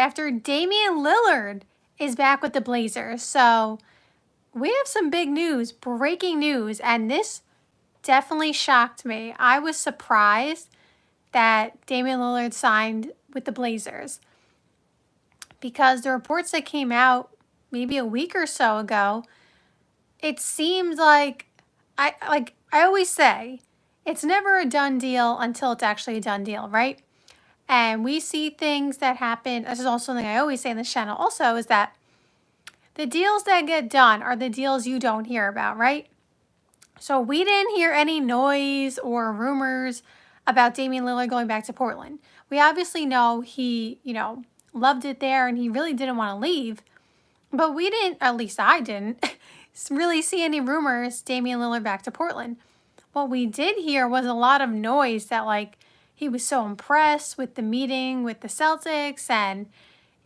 after Damian Lillard is back with the Blazers. So we have some big news, breaking news, and this definitely shocked me. I was surprised that Damian Lillard signed with the Blazers because the reports that came out maybe a week or so ago, it seems like I always say, it's never a done deal until it's actually a done deal, right? And we see things that happen. This is also something I always say in this channel also, is that the deals that get done are the deals you don't hear about, right? So we didn't hear any noise or rumors about Damian Lillard going back to Portland. We obviously know he, loved it there and he really didn't want to leave. But we didn't, at least I didn't, really see any rumors Damian Lillard back to Portland. What we did hear was a lot of noise that he was so impressed with the meeting with the Celtics and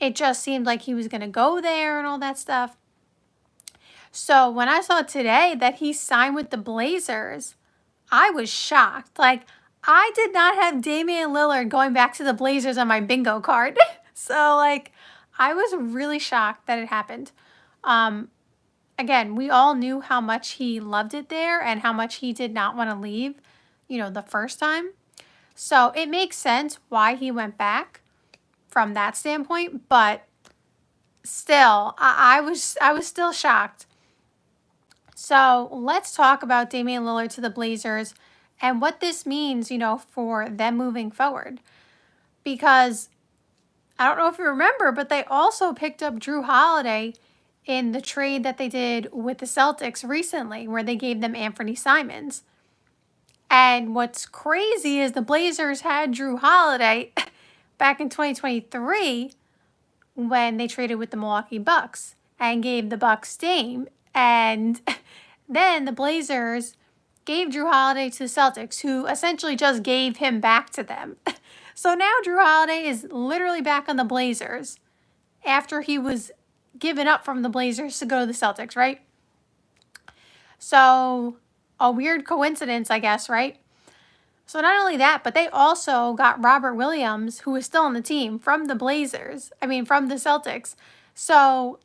it just seemed like he was going to go there and all that stuff. So when I saw today that he signed with the Blazers, I was shocked. I did not have Damian Lillard going back to the Blazers on my bingo card. So I was really shocked that it happened. Again, we all knew how much he loved it there and how much he did not want to leave, the first time. So it makes sense why he went back from that standpoint, but still, I was still shocked. So let's talk about Damian Lillard to the Blazers and what this means, for them moving forward. Because I don't know if you remember, but they also picked up Jrue Holiday in the trade that they did with the Celtics recently, where they gave them Anthony Simons. And what's crazy is the Blazers had Jrue Holiday back in 2023 when they traded with the Milwaukee Bucks and gave the Bucks Dame. And then the Blazers gave Jrue Holiday to the Celtics, who essentially just gave him back to them. So now Jrue Holiday is literally back on the Blazers after he was given up from the Blazers to go to the Celtics, right? So a weird coincidence, I guess, right? So not only that, but they also got Robert Williams, who is still on the team, from the from the Celtics. So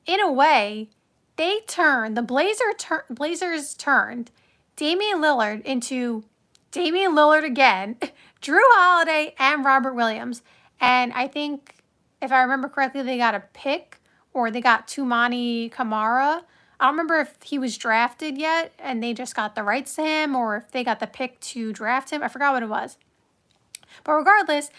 in a way, the Blazers turned Damian Lillard into Damian Lillard again, Jrue Holiday, and Robert Williams. And I think, if I remember correctly, they got a pick, or they got Toumani Camara. I don't remember if he was drafted yet and they just got the rights to him, or if they got the pick to draft him. I forgot what it was. But regardless,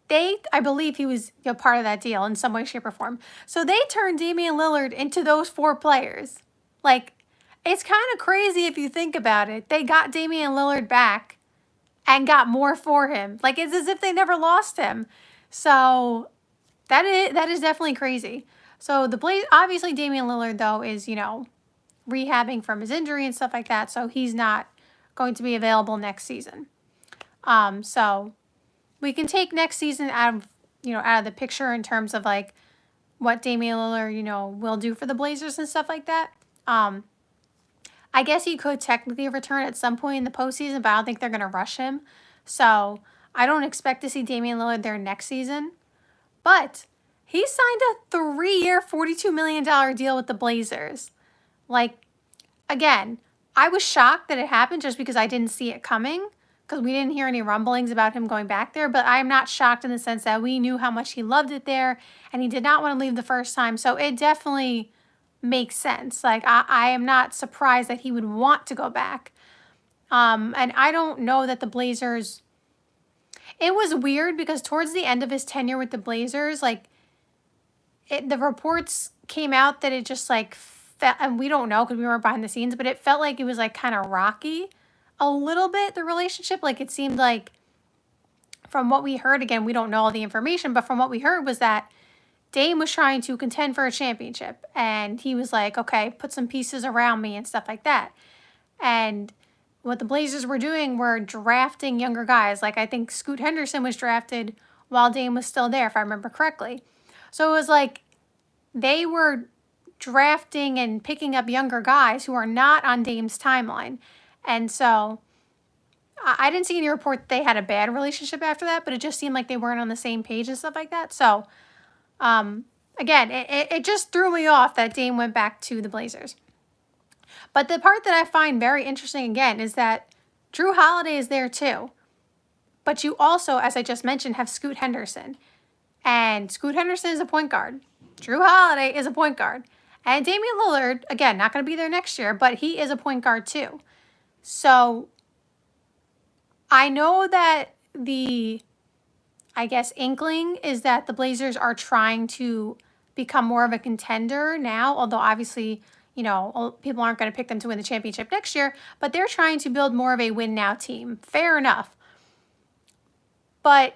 I believe he was part of that deal in some way, shape, or form. So they turned Damian Lillard into those 4 players. It's kind of crazy if you think about it. They got Damian Lillard back and got more for him. It's as if they never lost him. So that is definitely crazy. So obviously Damian Lillard, though, is, rehabbing from his injury and stuff like that. So he's not going to be available next season. So we can take next season out of the picture in terms of what Damian Lillard, will do for the Blazers and stuff like that. I guess he could technically return at some point in the postseason, but I don't think they're going to rush him. So I don't expect to see Damian Lillard there next season. But he signed a 3-year, $42 million deal with the Blazers. Again, I was shocked that it happened just because I didn't see it coming, because we didn't hear any rumblings about him going back there. But I'm not shocked in the sense that we knew how much he loved it there and he did not want to leave the first time. So it definitely makes sense. I am not surprised that he would want to go back. And I don't know that the Blazers... It was weird because towards the end of his tenure with the Blazers, the reports came out that it just felt, and we don't know because we weren't behind the scenes, but it felt like it was kind of rocky a little bit, the relationship. It seemed like, from what we heard, again, we don't know all the information, but from what we heard was that Dame was trying to contend for a championship, and he was like, okay, put some pieces around me and stuff like that. And what the Blazers were doing were drafting younger guys. I think Scoot Henderson was drafted while Dame was still there, if I remember correctly. So it was they were drafting and picking up younger guys who are not on Dame's timeline. And so I didn't see any report that they had a bad relationship after that, but it just seemed like they weren't on the same page and stuff like that. So Again, it just threw me off that Dame went back to the Blazers. But the part that I find very interesting again is that Jrue Holiday is there too. But you also, as I just mentioned, have Scoot Henderson. And Scoot Henderson is a point guard. Jrue Holiday is a point guard. And Damian Lillard, again, not going to be there next year, but he is a point guard too. So I know that the, I guess, inkling is that the Blazers are trying to become more of a contender now, although obviously, you know, people aren't going to pick them to win the championship next year, but they're trying to build more of a win now team. Fair enough. But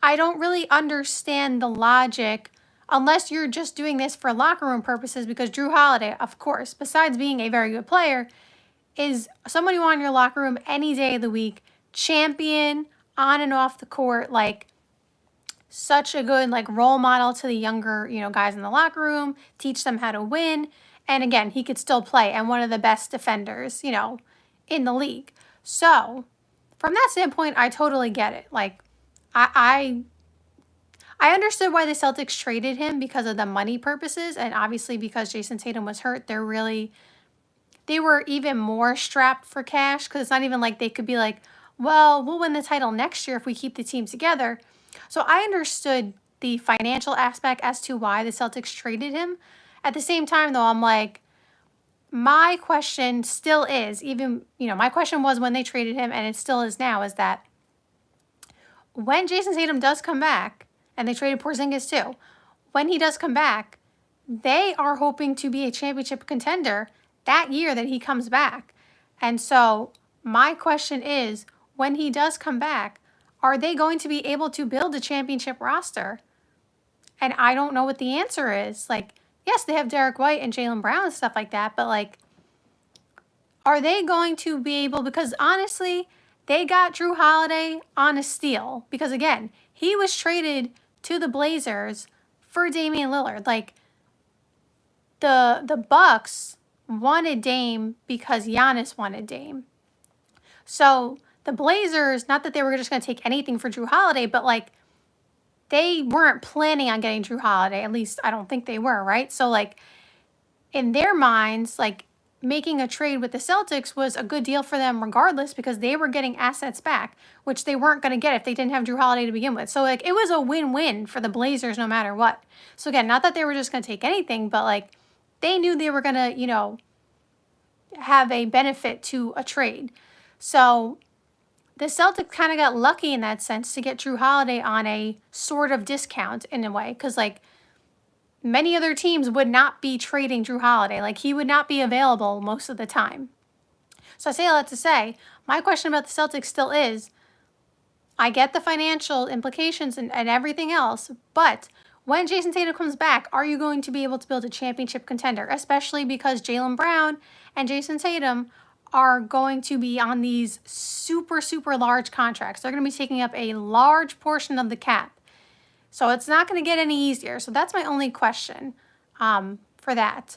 I don't really understand the logic unless you're just doing this for locker room purposes, because Jrue Holiday, of course, besides being a very good player, is someone you want in your locker room any day of the week, champion on and off the court, like such a good like role model to the younger, you know, guys in the locker room, teach them how to win. And again, he could still play and one of the best defenders, you know, in the league. So from that standpoint, I totally get it. Like I understood why the Celtics traded him because of the money purposes, and obviously because Jason Tatum was hurt, they were even more strapped for cash, because it's not even like they could be like, well, we'll win the title next year if we keep the team together. So I understood the financial aspect as to why the Celtics traded him. At the same time, though, I'm like, my question still is, even, you know, my question was when they traded him, and it still is now, is that when Jason Tatum does come back, and they traded Porzingis too, when he does come back, they are hoping to be a championship contender that year that he comes back. And so my question is, when he does come back, are they going to be able to build a championship roster? And I don't know what the answer is. Like, yes, they have Derek White and Jaylen Brown and stuff like that, but like, are they going to be able, because honestly, they got Jrue Holiday on a steal, because again, he was traded to the Blazers for Damian Lillard. Like, the Bucks wanted Dame because Giannis wanted Dame. So the Blazers, not that they were just going to take anything for Jrue Holiday, but like, they weren't planning on getting Jrue Holiday. At least I don't think they were, right? So like, in their minds, like, making a trade with the Celtics was a good deal for them regardless, because they were getting assets back, which they weren't going to get if they didn't have Jrue Holiday to begin with. So like, it was a win-win for the Blazers no matter what. So again, not that they were just going to take anything, but like, they knew they were going to, you know, have a benefit to a trade. So the Celtics kind of got lucky in that sense to get Jrue Holiday on a sort of discount in a way, because like, many other teams would not be trading Jrue Holiday. Like, he would not be available most of the time. So I say all that to say, my question about the Celtics still is, I get the financial implications and everything else, but when Jason Tatum comes back, are you going to be able to build a championship contender? Especially because Jaylen Brown and Jason Tatum are going to be on these super, super large contracts. They're going to be taking up a large portion of the cap. So it's not going to get any easier. So that's my only question for that.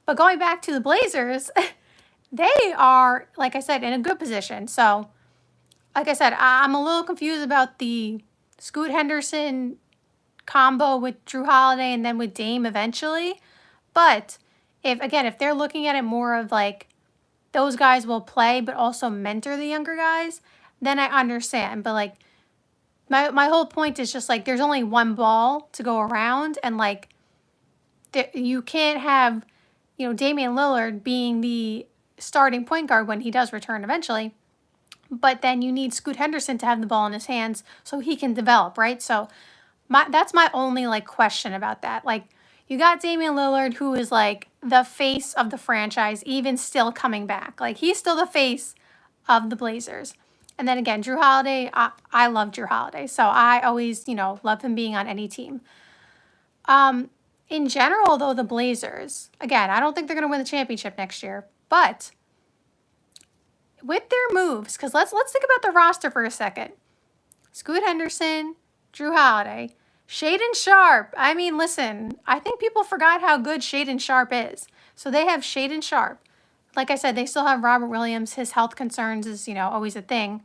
But going back to the Blazers, they are, like I said, in a good position. So, like I said, I'm a little confused about the Scoot Henderson combo with Jrue Holiday and then with Dame eventually. But if they're looking at it more of like, those guys will play but also mentor the younger guys, then I understand. But like, my whole point is just like, there's only one ball to go around, and like, you can't have, you know, Damian Lillard being the starting point guard when he does return eventually, but then you need Scoot Henderson to have the ball in his hands so he can develop, right? So that's my only like question about that. Like, you got Damian Lillard, who is like the face of the franchise, even still coming back. Like, he's still the face of the Blazers. And then again, Jrue Holiday, I love Jrue Holiday. So I always, you know, love him being on any team. In general, though, the Blazers, again, I don't think they're going to win the championship next year. But with their moves, because let's think about the roster for a second. Scoot Henderson, Jrue Holiday, Shaedon Sharpe. I mean, listen, I think people forgot how good Shaedon Sharpe is. So they have Shaedon Sharpe. Like I said, they still have Robert Williams. His health concerns is, you know, always a thing.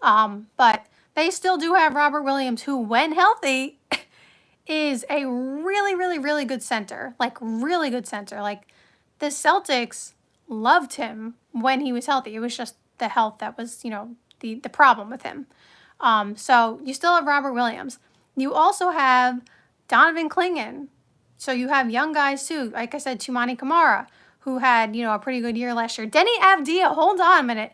But they still do have Robert Williams, who, when healthy, is a really, really, really good center. Like, really good center. Like, the Celtics loved him when he was healthy. It was just the health that was, the problem with him. So you still have Robert Williams. You also have Donovan Clingan. So you have young guys too. Like I said, Tumani Kamara, who had, a pretty good year last year. Denny Avdia, hold on a minute.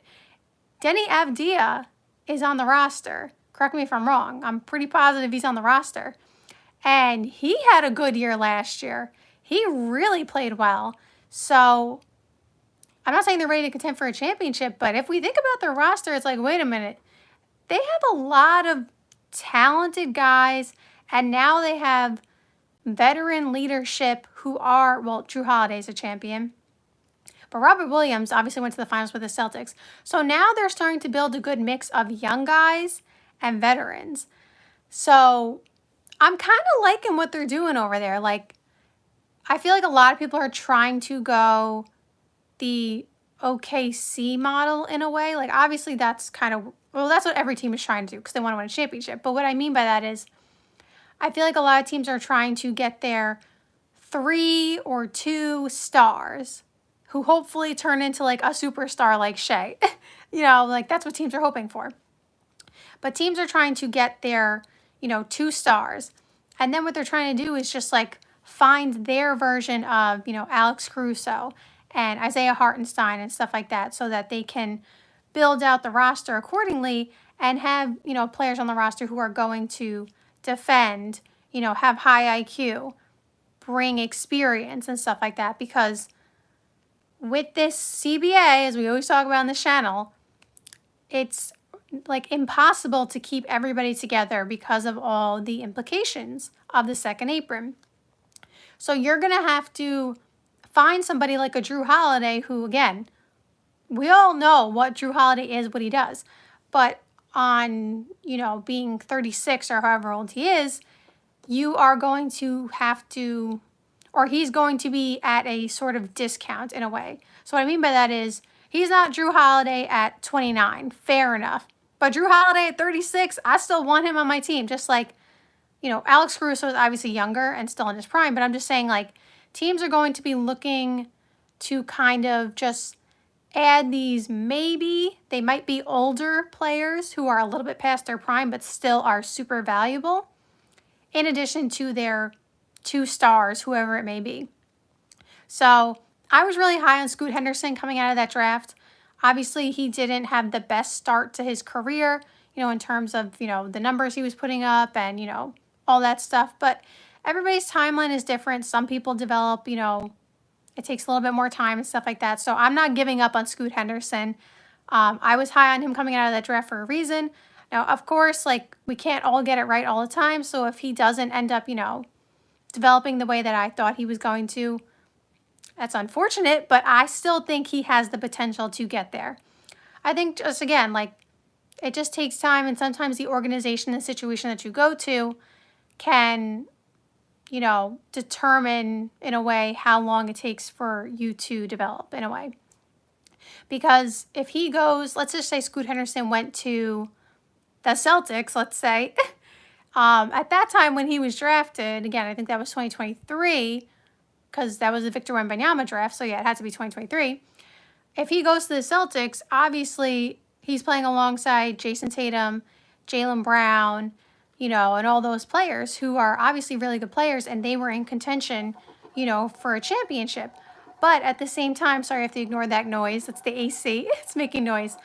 Denny Avdia is on the roster. Correct me if I'm wrong. I'm pretty positive he's on the roster. And he had a good year last year. He really played well. So I'm not saying they're ready to contend for a championship, but if we think about their roster, it's like, wait a minute. They have a lot of talented guys, and now they have veteran leadership who are, well, Jrue Holiday is a champion. But Robert Williams obviously went to the finals with the Celtics. So now they're starting to build a good mix of young guys and veterans. So I'm kind of liking what they're doing over there. Like, I feel like a lot of people are trying to go the OKC model in a way. Like, obviously that's kind of, well, that's what every team is trying to do because they want to win a championship. But what I mean by that is I feel like a lot of teams are trying to get their 3 or 2 stars who hopefully turn into like a superstar like Shea. Like that's what teams are hoping for. But teams are trying to get their, 2 stars. And then what they're trying to do is just like find their version of, Alex Caruso and Isaiah Hartenstein and stuff like that so that they can build out the roster accordingly and have, players on the roster who are going to defend, have high IQ, bring experience and stuff like that. Because with this CBA, as we always talk about on this channel, it's like impossible to keep everybody together because of all the implications of the second apron. So you're going to have to find somebody like a Jrue Holiday who, again, we all know what Jrue Holiday is, what he does. But on, being 36 or however old he is, you are going to have to, or he's going to be at a sort of discount in a way. So what I mean by that is he's not Jrue Holiday at 29. Fair enough. But Jrue Holiday at 36, I still want him on my team. Just like, Alex Caruso is obviously younger and still in his prime. But I'm just saying, like, teams are going to be looking to kind of just add these, maybe they might be older players who are a little bit past their prime but still are super valuable, in addition to their 2 stars, whoever it may be. So I was really high on Scoot Henderson coming out of that draft. Obviously, he didn't have the best start to his career, in terms of, the numbers he was putting up and, all that stuff. But everybody's timeline is different. Some people develop, it takes a little bit more time and stuff like that. So I'm not giving up on Scoot Henderson. I was high on him coming out of that draft for a reason. Now, of course, like, we can't all get it right all the time. So if he doesn't end up, developing the way that I thought he was going to, that's unfortunate, but I still think he has the potential to get there. I think just, again, like, it just takes time, and sometimes the organization and situation that you go to can, determine in a way how long it takes for you to develop in a way. Because if he goes, let's just say Scoot Henderson went to the Celtics, let's say, at that time when he was drafted, again, I think that was 2023, because that was the Victor Wembanyama draft, so yeah, it had to be 2023. If he goes to the Celtics, obviously he's playing alongside Jason Tatum, Jaylen Brown, and all those players who are obviously really good players, and they were in contention, for a championship. But at the same time, sorry if you ignore that noise, it's the AC, it's making noise.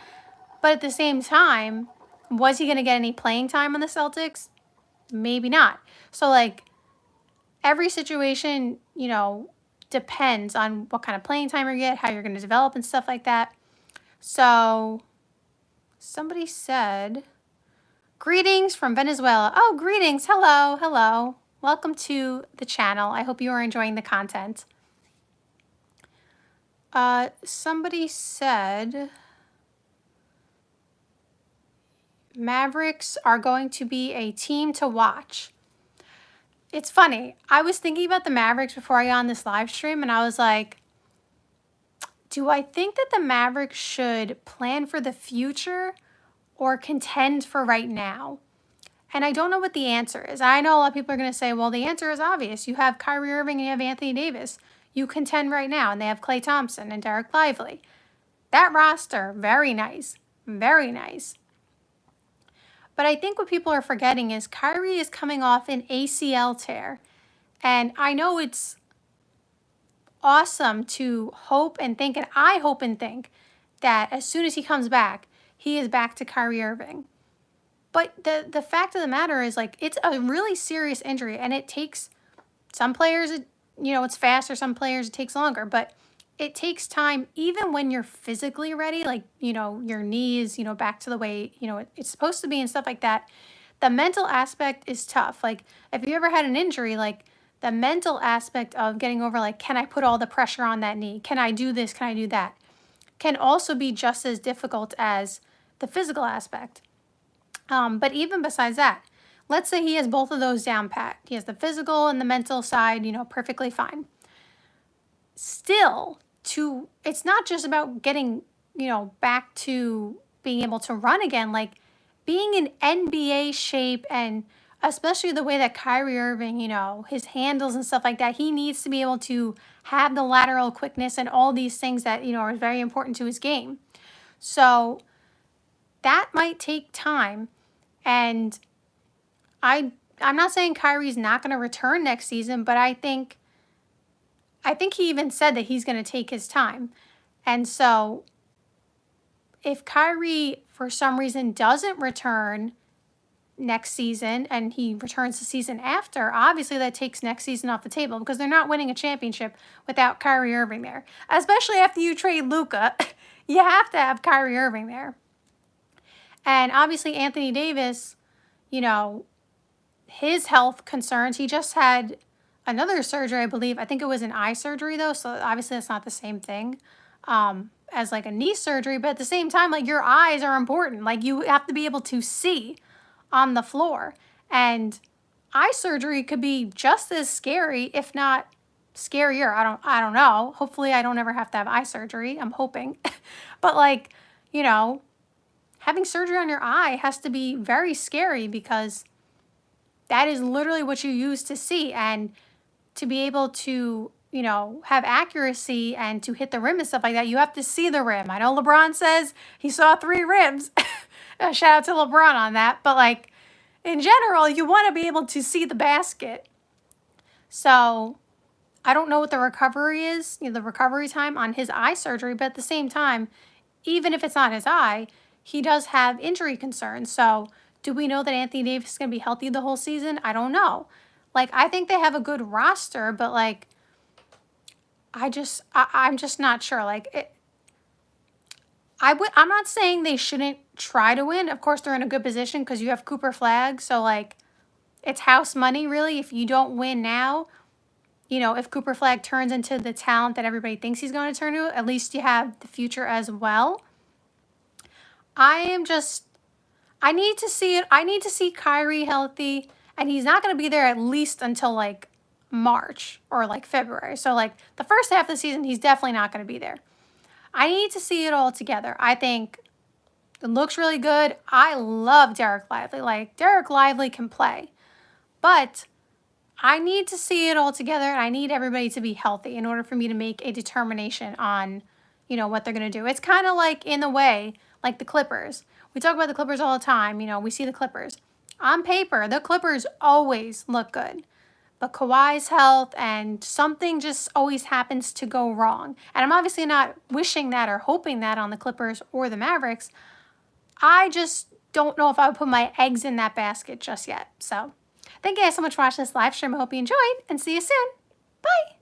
But at the same time, was he going to get any playing time on the Celtics? Maybe not. So, like, every situation, depends on what kind of playing time you get, how you're going to develop and stuff like that. So, somebody said, greetings from Venezuela. Oh, greetings. Hello. Hello. Welcome to the channel. I hope you are enjoying the content. Somebody said Mavericks are going to be a team to watch. It's funny. I was thinking about the Mavericks before I got on this live stream, and I was like, do I think that the Mavericks should plan for the future or contend for right now? And I don't know what the answer is. I know a lot of people are going to say, well, the answer is obvious. You have Kyrie Irving and you have Anthony Davis. You contend right now, and they have Klay Thompson and Derek Lively. That roster, very nice. Very nice. But I think what people are forgetting is Kyrie is coming off an ACL tear. And I know it's awesome to hope and think, and I hope and think, that as soon as he comes back, he is back to Kyrie Irving. But the fact of the matter is, like, it's a really serious injury, and it takes some players, it's faster, some players it takes longer, but it takes time even when you're physically ready, like, your knees, back to the way, it's supposed to be and stuff like that. The mental aspect is tough. Like, if you ever had an injury, like, the mental aspect of getting over, like, can I put all the pressure on that knee? Can I do this? Can I do that? Can also be just as difficult as the physical aspect. But even besides that, let's say he has both of those down pat. He has the physical and the mental side, perfectly fine. Still, it's not just about getting, back to being able to run again. Like, being in NBA shape, and especially the way that Kyrie Irving, his handles and stuff like that, he needs to be able to have the lateral quickness and all these things that, are very important to his game. So that might take time. And I'm not saying Kyrie's not going to return next season, but I think he even said that he's going to take his time. And so if Kyrie, for some reason, doesn't return next season and he returns the season after, obviously that takes next season off the table, because they're not winning a championship without Kyrie Irving there. Especially after you trade Luka, you have to have Kyrie Irving there. And obviously Anthony Davis, his health concerns, he just had another surgery, I believe. I think it was an eye surgery though, so obviously that's not the same thing as like a knee surgery. But at the same time, like, your eyes are important. Like, you have to be able to see on the floor. And eye surgery could be just as scary, if not scarier. I don't know. Hopefully I don't ever have to have eye surgery. I'm hoping. But, like, having surgery on your eye has to be very scary, because that is literally what you use to see. And to be able to, have accuracy and to hit the rim and stuff like that, you have to see the rim. I know LeBron says he saw 3 rims. Shout out to LeBron on that. But, like, in general, you want to be able to see the basket. So I don't know what the recovery is, the recovery time on his eye surgery. But at the same time, even if it's not his eye, he does have injury concerns. So do we know that Anthony Davis is going to be healthy the whole season? I don't know. Like, I think they have a good roster, but, like, I'm just not sure. Like, I'm not saying they shouldn't try to win. Of course, they're in a good position because you have Cooper Flag. So, like, it's house money, really. If you don't win now, if Cooper Flag turns into the talent that everybody thinks he's going to turn to, at least you have the future as well. I need to see it. I need to see Kyrie healthy, and he's not going to be there at least until, like, March or, like, February. So, like, the first half of the season, he's definitely not going to be there. I need to see it all together. I think it looks really good. I love Derek Lively. Like, Derek Lively can play. But I need to see it all together, and I need everybody to be healthy in order for me to make a determination on, what they're going to do. It's kind of like, in a way, like the Clippers. We talk about the Clippers all the time. We see the Clippers. On paper, the Clippers always look good. But Kawhi's health and something just always happens to go wrong. And I'm obviously not wishing that or hoping that on the Clippers or the Mavericks. I just don't know if I would put my eggs in that basket just yet. So thank you guys so much for watching this live stream. I hope you enjoyed, and see you soon. Bye.